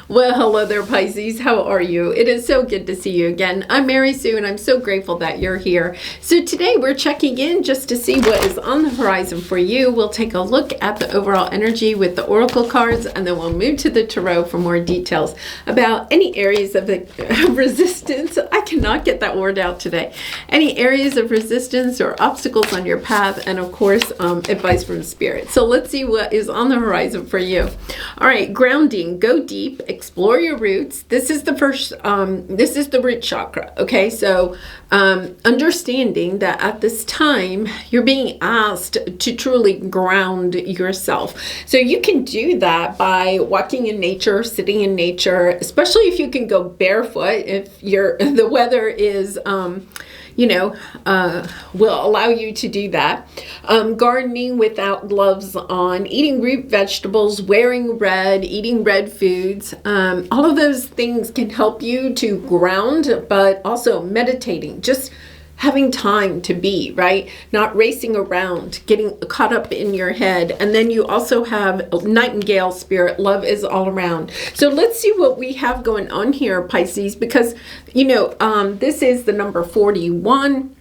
Well, hello there, Pisces. How are you? It is so good to see you again. I'm Mary Sue, and I'm so grateful that you're here. So today we're checking in just to see what is on the horizon for you. We'll take a look at the overall energy with the oracle cards, and then we'll move to the tarot for more details about any areas of resistance. I cannot get that word out today. Any areas of resistance or obstacles on your path, and of course, advice from Spirit. So let's see what is on the horizon for you. All right, grounding. Go deep. Explore your roots. This is the first, this is the root chakra. Okay, so understanding that at this time you're being asked to truly ground yourself. So you can do that by walking in nature, sitting in nature, especially if you can go barefoot, if the weather is will allow you to do that. Gardening without gloves on, eating root vegetables, wearing red, eating red foods. All of those things can help you to ground, but also meditating, just having time to be, right? Not racing around, getting caught up in your head. And then you also have nightingale spirit. Love is all around. So let's see what we have going on here, Pisces, because, this is the number 41.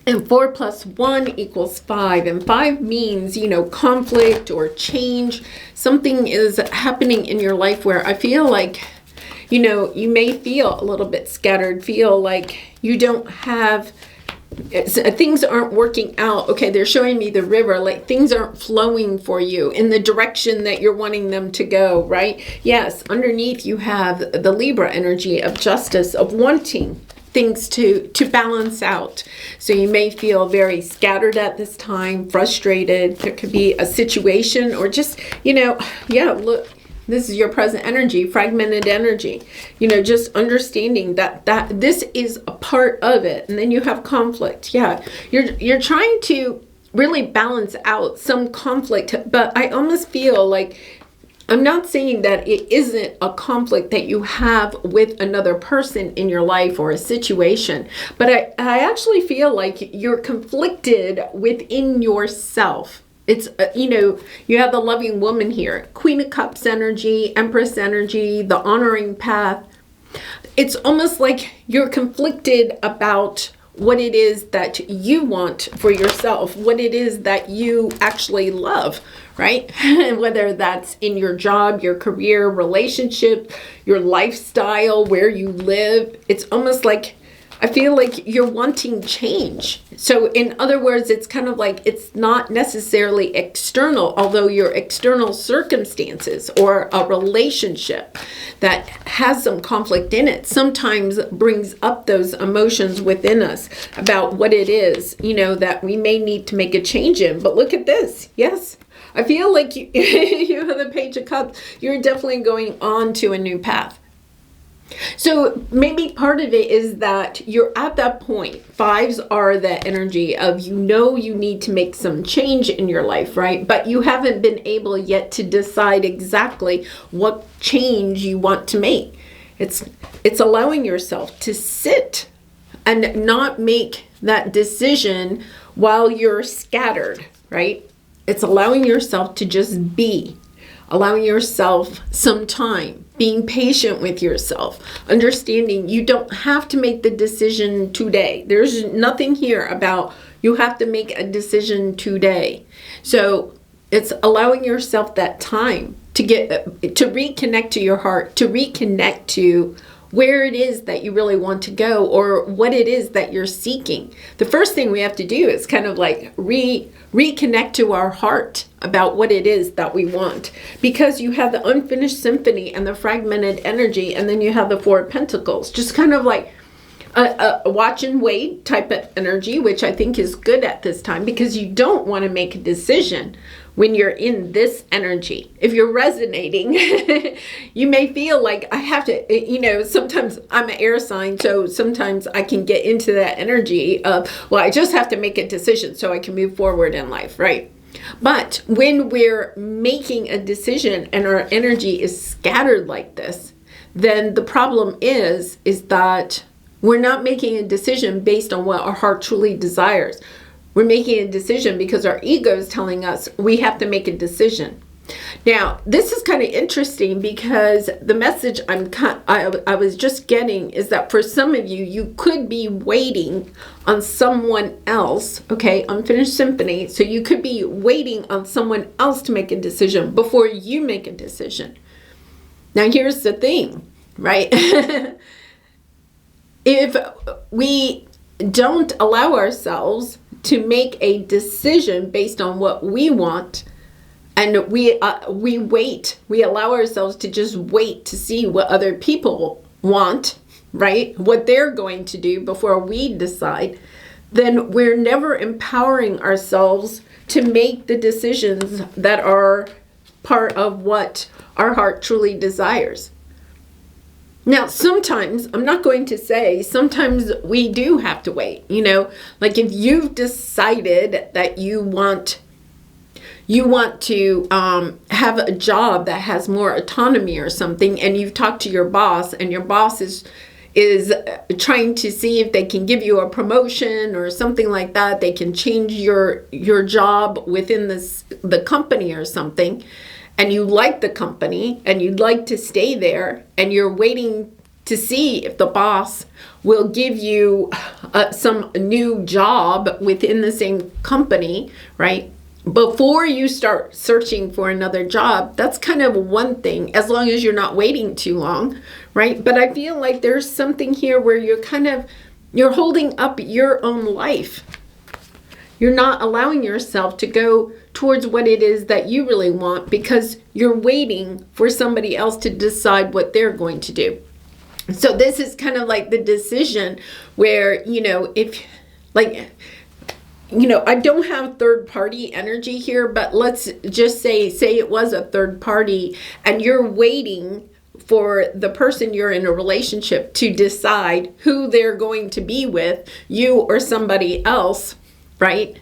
And 4 plus 1 equals 5. And 5 means, conflict or change. Something is happening in your life where I feel like, you may feel a little bit scattered, feel like you don't have, things aren't working out. Okay, they're showing me the river, like things aren't flowing for you in the direction that you're wanting them to go, right? Yes, underneath you have the Libra energy of justice, of wanting things to balance out. So you may feel very scattered at this time, frustrated. There could be a situation or just, look, this is your present energy, fragmented energy. Just understanding that this is a part of it. And then you have conflict. Yeah, you're trying to really balance out some conflict, but I almost feel like I'm not saying that it isn't a conflict that you have with another person in your life or a situation, but I actually feel like you're conflicted within yourself. It's, you have the loving woman here, Queen of Cups energy, Empress energy, the honoring path. It's almost like you're conflicted about what it is that you want for yourself, what it is that you actually love, right? Whether that's in your job, your career, relationship, your lifestyle, where you live. It's almost like, I feel like you're wanting change. So in other words, it's kind of like it's not necessarily external, although your external circumstances or a relationship that has some conflict in it sometimes brings up those emotions within us about what it is, that we may need to make a change in. But look at this. Yes. I feel like you have the Page of Cups. You're definitely going on to a new path. So maybe part of it is that you're at that point. Fives are the energy of, you need to make some change in your life, right? But you haven't been able yet to decide exactly what change you want to make. It's allowing yourself to sit and not make that decision while you're scattered, right? It's allowing yourself to just be, allowing yourself some time, being patient with yourself, understanding you don't have to make the decision today. There's nothing here about you have to make a decision today. So it's allowing yourself that time to reconnect to your heart, to reconnect to where it is that you really want to go or what it is that you're seeking. The first thing we have to do is kind of like reconnect to our heart about what it is that we want, because you have the unfinished symphony and the fragmented energy, and then you have the Four of Pentacles, just kind of like a watch and wait type of energy, which I think is good at this time because you don't want to make a decision when you're in this energy. If you're resonating, you may feel like I have to, sometimes I'm an air sign, so sometimes I can get into that energy of, well, I just have to make a decision so I can move forward in life, right? But when we're making a decision and our energy is scattered like this, then the problem is that we're not making a decision based on what our heart truly desires. We're making a decision because our ego is telling us we have to make a decision. Now, this is kind of interesting because the message I was just getting is that for some of you, you could be waiting on someone else, okay, Unfinished Symphony. So you could be waiting on someone else to make a decision before you make a decision. Now, here's the thing, right? If we don't allow ourselves to make a decision based on what we want, and we wait, we allow ourselves to just wait to see what other people want, right? What they're going to do before we decide, then we're never empowering ourselves to make the decisions that are part of what our heart truly desires. Now, sometimes, I'm not going to say, sometimes we do have to wait, like if you've decided that you want to have a job that has more autonomy or something, and you've talked to your boss, and your boss is trying to see if they can give you a promotion or something like that. They can change your job within the company or something, and you like the company and you'd like to stay there, and you're waiting to see if the boss will give you some new job within the same company, right? Before you start searching for another job. That's kind of one thing, as long as you're not waiting too long, right? But I feel like there's something here where you're holding up your own life. You're not allowing yourself to go towards what it is that you really want because you're waiting for somebody else to decide what they're going to do. So this is kind of like the decision where, I don't have third party energy here, but let's just say it was a third party and you're waiting for the person you're in a relationship to decide who they're going to be with, you or somebody else, right?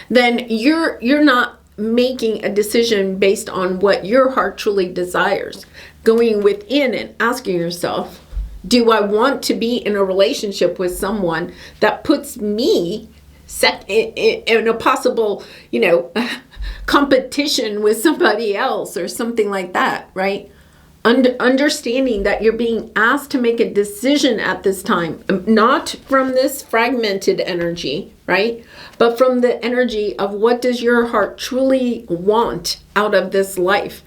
Then you're not making a decision based on what your heart truly desires. Going within and asking yourself, do I want to be in a relationship with someone that puts me set in a possible, competition with somebody else or something like that, right? Understanding that you're being asked to make a decision at this time, not from this fragmented energy, right? But from the energy of what does your heart truly want out of this life,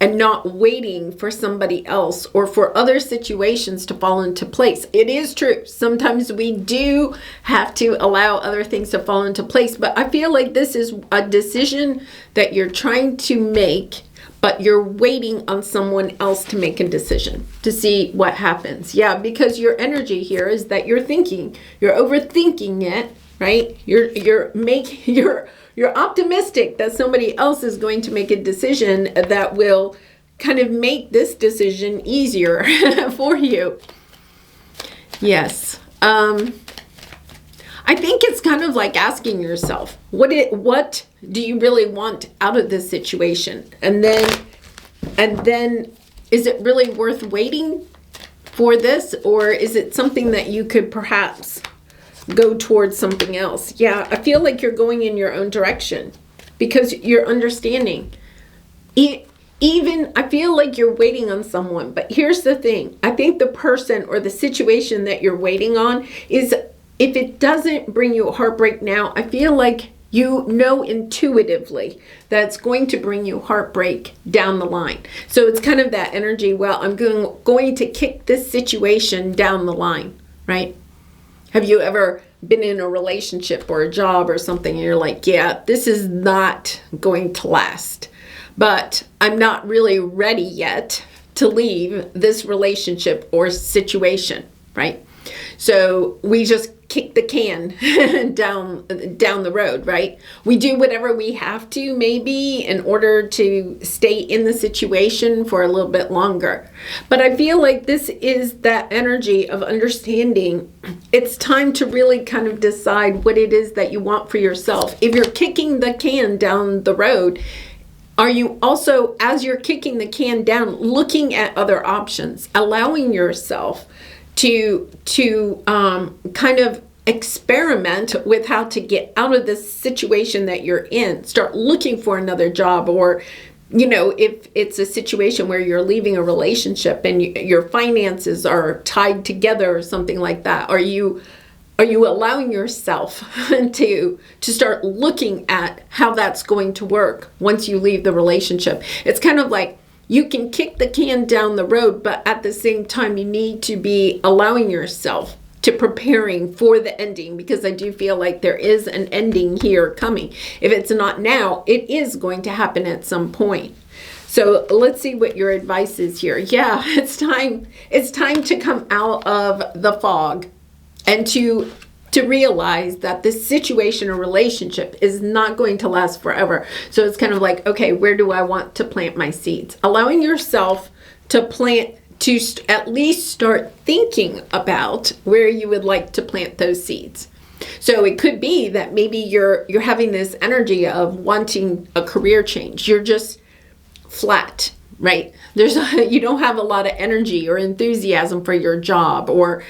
and not waiting for somebody else or for other situations to fall into place. It is true. Sometimes we do have to allow other things to fall into place, but I feel like this is a decision that you're trying to make, but you're waiting on someone else to make a decision to see what happens. Yeah, because your energy here is that you're overthinking it, right? You're optimistic that somebody else is going to make a decision that will kind of make this decision easier for you. Yes. I think it's kind of like asking yourself, what do you really want out of this situation? And then is it really worth waiting for this, or is it something that you could perhaps go towards something else? Yeah, I feel like you're going in your own direction because you're understanding. Even I feel like you're waiting on someone, but here's the thing. I think the person or the situation that you're waiting on is, if it doesn't bring you heartbreak now, I feel like you know intuitively that it's going to bring you heartbreak down the line. So it's kind of that energy, well, I'm going to kick this situation down the line, right? Have you ever been in a relationship or a job or something and you're like, yeah, this is not going to last, but I'm not really ready yet to leave this relationship or situation, right? So we just kick the can down the road, right? We do whatever we have to, maybe, in order to stay in the situation for a little bit longer. But I feel like this is that energy of understanding. It's time to really kind of decide what it is that you want for yourself. If you're kicking the can down the road, are you also, as you're kicking the can down, looking at other options, allowing yourself to kind of experiment with how to get out of this situation that you're in? Start looking for another job, or if it's a situation where you're leaving a relationship and your finances are tied together or something like that, are you allowing yourself to start looking at how that's going to work once you leave the relationship? It's kind of like you can kick the can down the road, but at the same time, you need to be allowing yourself to preparing for the ending, because I do feel like there is an ending here coming. If it's not now, it is going to happen at some point. So let's see what your advice is here. Yeah, it's time to come out of the fog and to realize that this situation or relationship is not going to last forever. So it's kind of like, okay, where do I want to plant my seeds? Allowing yourself to plant, to at least start thinking about where you would like to plant those seeds. So it could be that maybe you're having this energy of wanting a career change. You're just flat, right? You don't have a lot of energy or enthusiasm for your job, or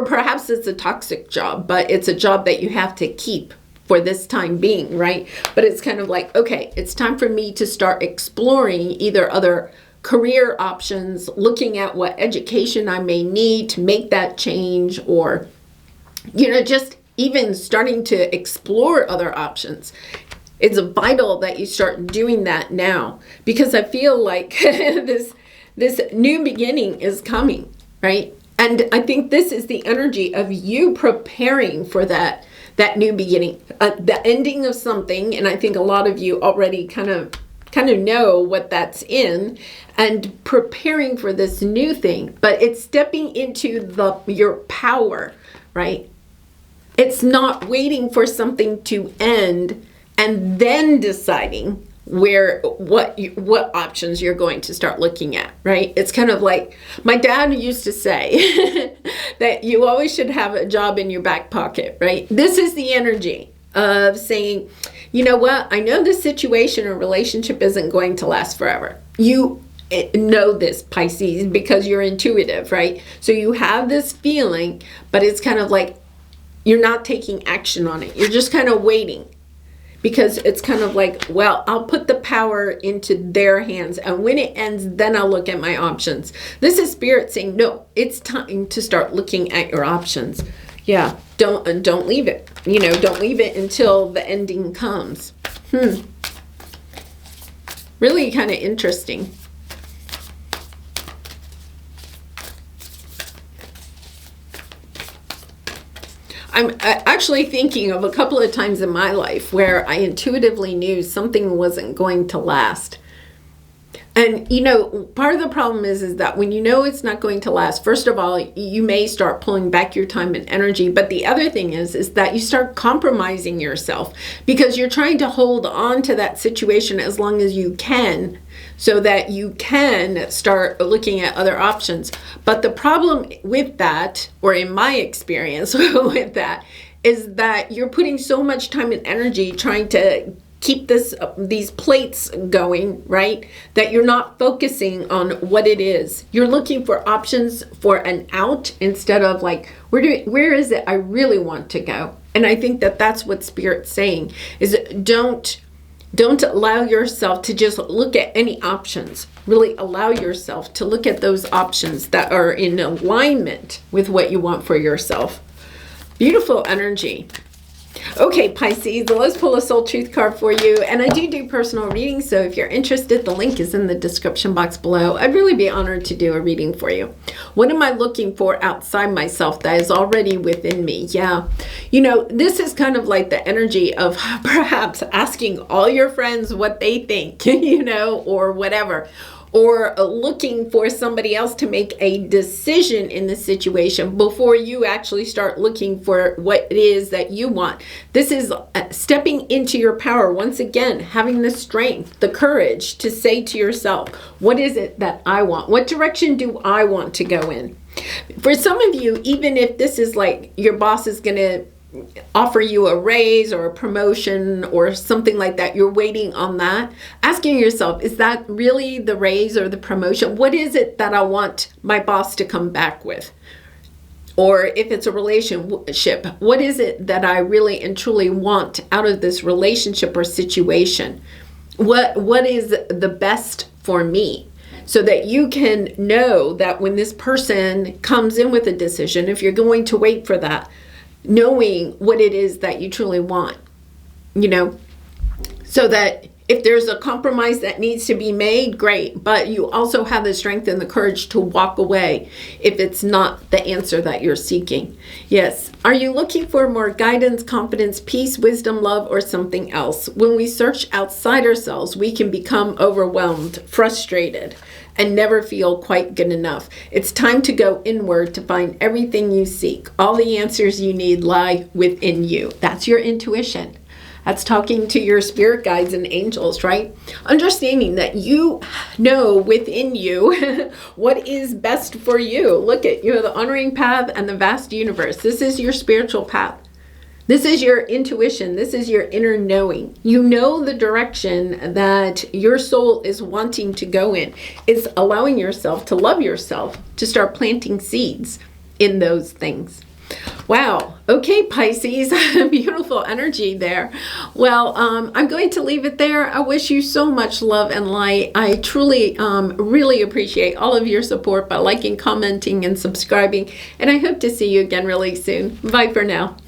perhaps it's a toxic job, but it's a job that you have to keep for this time being, right? But it's kind of like, okay, it's time for me to start exploring either other career options, looking at what education I may need to make that change, or, just even starting to explore other options. It's vital that you start doing that now, because I feel like this new beginning is coming, right? And I think this is the energy of you preparing for that new beginning, the ending of something. And I think a lot of you already kind of know what that's in, and preparing for this new thing. But it's stepping into your power, right? It's not waiting for something to end and then deciding what options you're going to start looking at, right? It's kind of like my dad used to say that you always should have a job in your back pocket, right? This is the energy of saying, you know what? I know this situation or relationship isn't going to last forever. You know this, Pisces, because you're intuitive, right? So you have this feeling, but it's kind of like you're not taking action on it. You're just kind of waiting, because it's kind of like, well, I'll put the power into their hands, and when it ends, then I'll look at my options. This is Spirit saying, no, it's time to start looking at your options. Yeah, don't leave it. Don't leave it until the ending comes. Really kind of interesting. I'm actually thinking of a couple of times in my life where I intuitively knew something wasn't going to last. And, part of the problem is that when you know it's not going to last, first of all, you may start pulling back your time and energy. But the other thing is that you start compromising yourself, because you're trying to hold on to that situation as long as you can, so that you can start looking at other options. But the problem with that, or in my experience with that, is that you're putting so much time and energy trying to keep these plates going, right? That you're not focusing on what it is. You're looking for options for an out instead of like, where is it I really want to go? And I think that that's what Spirit's saying, is don't allow yourself to just look at any options. Really allow yourself to look at those options that are in alignment with what you want for yourself. Beautiful energy. Okay, Pisces, let's pull a soul truth card for you. And I do personal readings, so if you're interested, the link is in the description box below. I'd really be honored to do a reading for you. What am I looking for outside myself that is already within me? Yeah, this is kind of like the energy of perhaps asking all your friends what they think, or whatever. Or looking for somebody else to make a decision in the situation before you actually start looking for what it is that you want. This is stepping into your power. Once again, having the strength, the courage to say to yourself, what is it that I want? What direction do I want to go in? For some of you, even if this is like your boss is going to offer you a raise or a promotion or something like that, you're waiting on that, asking yourself, is that really the raise or the promotion? What is it that I want my boss to come back with? Or if it's a relationship, what is it that I really and truly want out of this relationship or situation? what is the best for me, so that you can know that when this person comes in with a decision, if you're going to wait for that, knowing what it is that you truly want, so that if there's a compromise that needs to be made, great, but you also have the strength and the courage to walk away if it's not the answer that you're seeking. Yes. Are you looking for more guidance, confidence, peace, wisdom, love, or something else? When we search outside ourselves, we can become overwhelmed, frustrated, and never feel quite good enough. It's time to go inward to find everything you seek. All the answers you need lie within you. That's your intuition. That's talking to your spirit guides and angels, right? Understanding that you know within you what is best for you. Look at, the honoring path and the vast universe. This is your spiritual path. This is your intuition. This is your inner knowing. You know the direction that your soul is wanting to go in. It's allowing yourself to love yourself, to start planting seeds in those things. Wow. Okay, Pisces. Beautiful energy there. Well, I'm going to leave it there. I wish you so much love and light. I truly, really appreciate all of your support by liking, commenting, and subscribing. And I hope to see you again really soon. Bye for now.